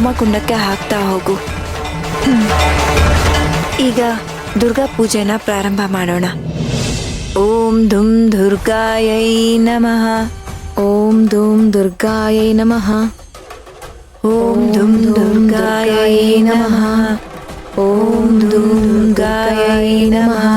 ಹೋಮಕುಂಡಕ್ಕೆ ಹಾಕ್ತಾ ಹೋಗು. ಈಗ ದುರ್ಗಾ ಪೂಜೆನ ಪ್ರಾರಂಭ ಮಾಡೋಣ. ಓಂ ಧುಂ ದುರ್ಗಾಯೈ ನಮಃ. ಓಂ ಧೂಂ ದುರ್ಗಾಯೈ ನಮಃ. ಓಂ ಧುಂ ದುರ್ಗಾಯೈ ನಮಃ. ಓಂ ಧುಂ ದುರ್ಗಾಯೈ ನಮಃ.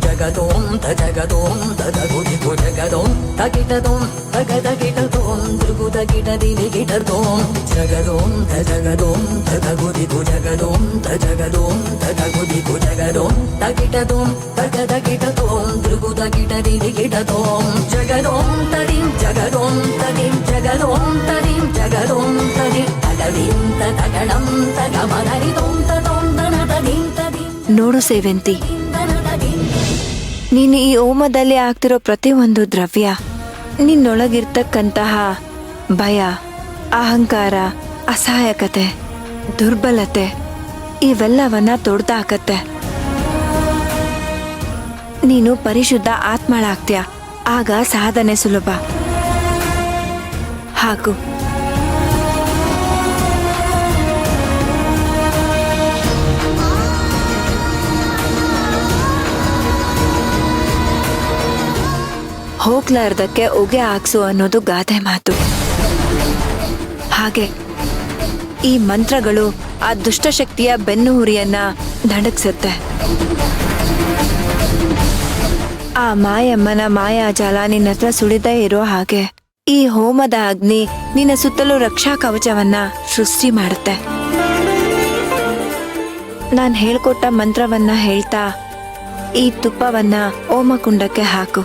ಜಗದೋಂ ತಜಗದೋಂ ತದಗುದಿಗು ಜಗದೋಂ ತಗಿಟದೋಂ ತಗದಗಿಟದೋಂ ದುರ್ಗುದಗಿಟದಿಲಿ ಗಿಟದೋಂ ಜಗದೋಂ ತಜಗದೋಂ ತದಗುದಿಗು ಜಗದೋಂ ತಜಗದೋಂ ತದಗುದಿಗು ಜಗದೋಂ ತಗಿಟದೋಂ ತಗದಗಿಟದೋಂ ದುರ್ಗುದಗಿಟದಿಲಿ ಗಿಟದೋಂ ಜಗದೋಂ ತದಿಂ ಜಗದೋಂ ತದಿಂ ಜಗದೋಂ ತದಿಂ ಜಗದೋಂ ತದಿಂ ತಗದಿಂ ತಗಣಂ ತಗಮದರಿದೋಂ ತದೋಂ ದನ ತದಿಂ ತದಿಂ. ನೋಡು ಸೇವಂತಿ, ನೀನು ಈ ಹೋಮದಲ್ಲಿ ಆಗ್ತಿರೋ ಪ್ರತಿಯೊಂದು ದ್ರವ್ಯ ನಿನ್ನೊಳಗಿರ್ತಕ್ಕಂತಹ ಭಯ, ಅಹಂಕಾರ, ಅಸಹಾಯಕತೆ, ದುರ್ಬಲತೆ ಇವೆಲ್ಲವನ್ನ ತೊಡ್ದಾಕತ್ತೆ. ನೀನು ಪರಿಶುದ್ಧ ಆತ್ಮಳಾಗ್ತೀಯ. ಆಗ ಸಾಧನೆ ಸುಲಭ. ಹಾಕು. ಹೋಗ್ಲಾರ್ದಕ್ಕೆ ಹೊಗೆ ಹಾಕ್ಸು ಅನ್ನೋದು ಗಾದೆ ಮಾತು. ಹಾಗೆ ಈ ಮಂತ್ರಗಳು ಆ ದುಷ್ಟಶಕ್ತಿಯ ಬೆನ್ನು ಹುರಿಯನ್ನ ನಡಗಿಸುತ್ತೆ. ಆ ಮಾಯಮ್ಮನ ಮಾಯಾಜಾಲ ನಿನ್ನ ಹತ್ರ ಸುಳಿದೇ ಇರೋ ಹಾಗೆ ಈ ಹೋಮದ ಅಗ್ನಿ ನಿನ್ನ ಸುತ್ತಲೂ ರಕ್ಷಾ ಕವಚವನ್ನ ಸೃಷ್ಟಿ ಮಾಡುತ್ತೆ. ನಾನ್ ಹೇಳ್ಕೊಟ್ಟ ಮಂತ್ರವನ್ನ ಹೇಳ್ತಾ ಈ ತುಪ್ಪವನ್ನ ಹೋಮಕುಂಡಕ್ಕೆ ಹಾಕು.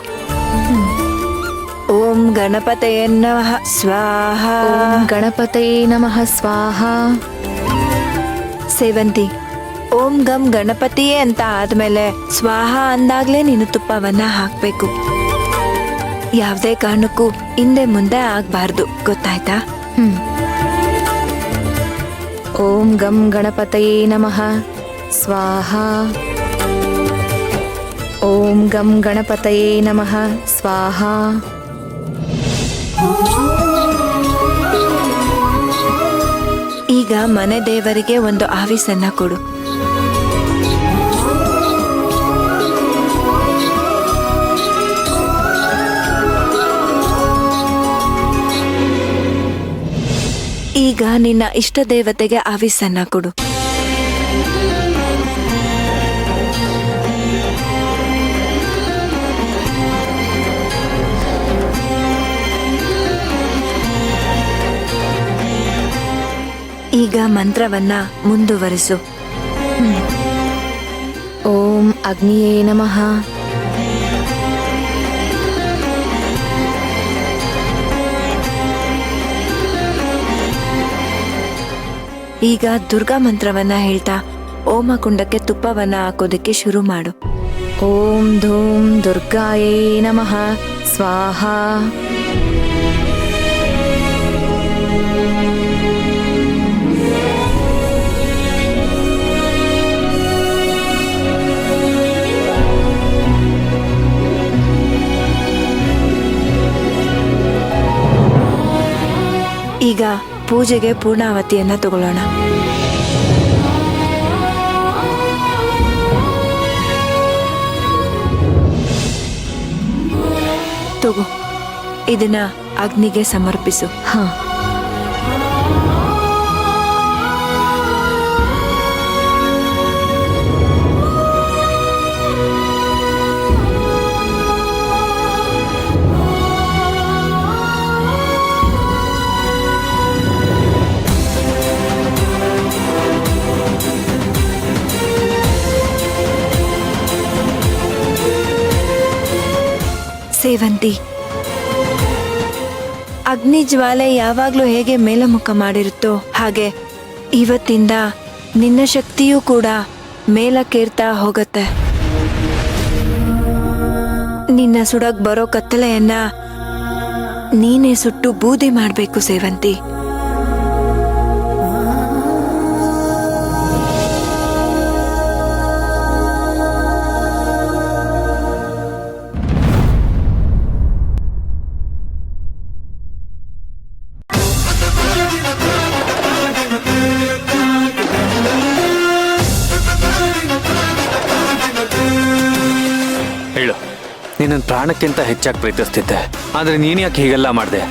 ಓಂ ಗಣಪತಯೇ ನಮಃ ಸ್ವಾಹ. ಓಂ ಗಣಪತಯೇ ನಮಃ ಸ್ವಾಹ. ಸೇವಂತಿ, ಓಂ ಗಂ ಗಣಪತಿಯೇ ಅಂತ ಆದ್ಮೇಲೆ ಸ್ವಾಹ ಅಂದಾಗ್ಲೇ ನೀನು ತುಪ್ಪವನ್ನ ಹಾಕ್ಬೇಕು. ಯಾವುದೇ ಕಾರಣಕ್ಕೂ ಹಿಂದೆ ಮುಂದೆ ಆಗ್ಬಾರ್ದು, ಗೊತ್ತಾಯ್ತಾ? ಓಂ ಗಂ ಗಣಪತಯೇ ನಮಃ ಸ್ವಾಹ. ಓಂ ಗಂ ಗಣಪತಯೇ ನಮಃ ಸ್ವಾಹ. ಈಗ ಮನೆ ದೇವರಿಗೆ ಒಂದು ಆವಿಸನ್ನ ಕೊಡು. ಈಗ ನಿನ್ನ ಇಷ್ಟ ದೇವತೆಗೆ ಆವಿಸನ್ನ ಕೊಡು. ಈಗ ಮಂತ್ರವನ್ನ ಮುಂದುವರಿಸು. ಓಂ ಅಗ್ನಿಯೇ ನಮಃ. ಈಗ ದುರ್ಗಾ ಮಂತ್ರವನ್ನ ಹೇಳ್ತಾ ಹೋಮಕುಂಡಕ್ಕೆ ತುಪ್ಪವನ್ನ ಹಾಕೋದಕ್ಕೆ ಶುರು ಮಾಡು. ಓಂ ಧೂಂ ದುರ್ಗಾಯೇ ನಮಃ ಸ್ವಾಹ. ಈಗ ಪೂಜೆಗೆ ಪೂರ್ಣಾವತಿಯನ್ನ ತಗೊಳ್ಳೋಣ. ತಗೋ, ಇದನ್ನ ಅಗ್ನಿಗೆ ಸಮರ್ಪಿಸು. ಹಾ. ಸೇವಂತಿ, ಅಗ್ನಿ ಜ್ವಾಲೆ ಯಾವಾಗ್ಲೂ ಹೇಗೆ ಮೇಲಮುಖ ಮಾಡಿರುತ್ತೋ ಹಾಗೆ ಇವತ್ತಿಂದ ನಿನ್ನ ಶಕ್ತಿಯೂ ಕೂಡ ಮೇಲಕ್ಕೇರ್ತಾ ಹೋಗತ್ತೆ. ನಿನ್ನ ಸುಡಕ್ ಬರೋ ಕತ್ತಲೆಯನ್ನ ನೀನೇ ಸುಟ್ಟು ಬೂದಿ ಮಾಡ್ಬೇಕು ಸೇವಂತಿ. ನಿನ್ನ ಪ್ರಾಣಕ್ಕಿಂತ ಹೆಚ್ಚಾಗಿ ಪ್ರೀತಿಸ್ತಿದ್ದೆ. ಆದ್ರೆ ನೀನ್ ಯಾಕೆ ಹೀಗೆಲ್ಲ ಮಾಡಿದೆ?